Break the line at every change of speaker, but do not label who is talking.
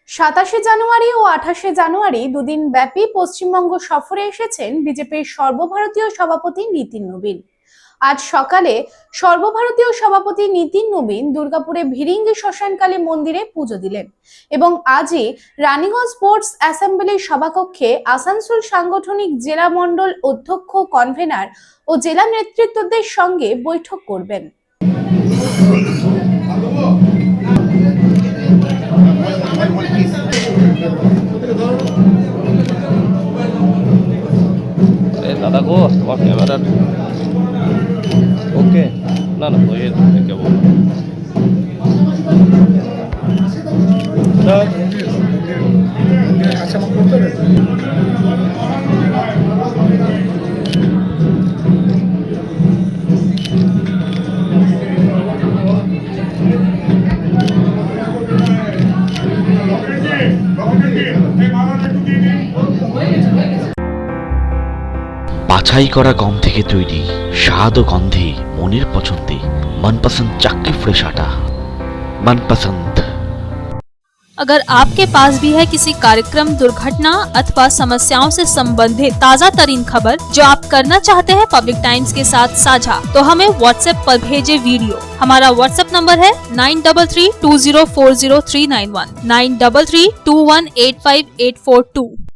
27 জানুয়ারি ও 28 জানুয়ারি দুদিন ব্যাপী পশ্চিমবঙ্গ সফরে এসেছেন বিজেপির সর্বভারতীয় সভাপতি নীতিন নবীন। আজ সকালে সর্বভারতীয় সভাপতি নীতিন নবীন দুর্গাপুরে ভিরিঙ্গি শ্মশানকালী মন্দিরে পুজো দিলেন এবং আজই রানীগঞ্জ স্পোর্টস অ্যাসেম্বলির সভাকক্ষে আসানসোল সাংগঠনিক জেলা মণ্ডল অধ্যক্ষ, কনভেনার ও জেলা নেতৃত্বদের সঙ্গে বৈঠক করবেন।
दादा को তোমার ক্যামেরার ওকে না না ওই কেবল
বাছাই করা গম থেকে তৈরি স্বাদ ও গন্ধে মনের পছন্দে मनपसंद चक्की फ्रेश आटा मनपसंद।
अगर आपके पास भी है किसी कार्यक्रम, दुर्घटना अथवा समस्याओं से संबंधित ताज़ा तरीन खबर जो आप करना चाहते हैं पब्लिक टाइम्स के साथ साझा, तो हमें व्हाट्सएप पर भेजे वीडियो। हमारा व्हाट्सएप नंबर है 9332040391 9332185842।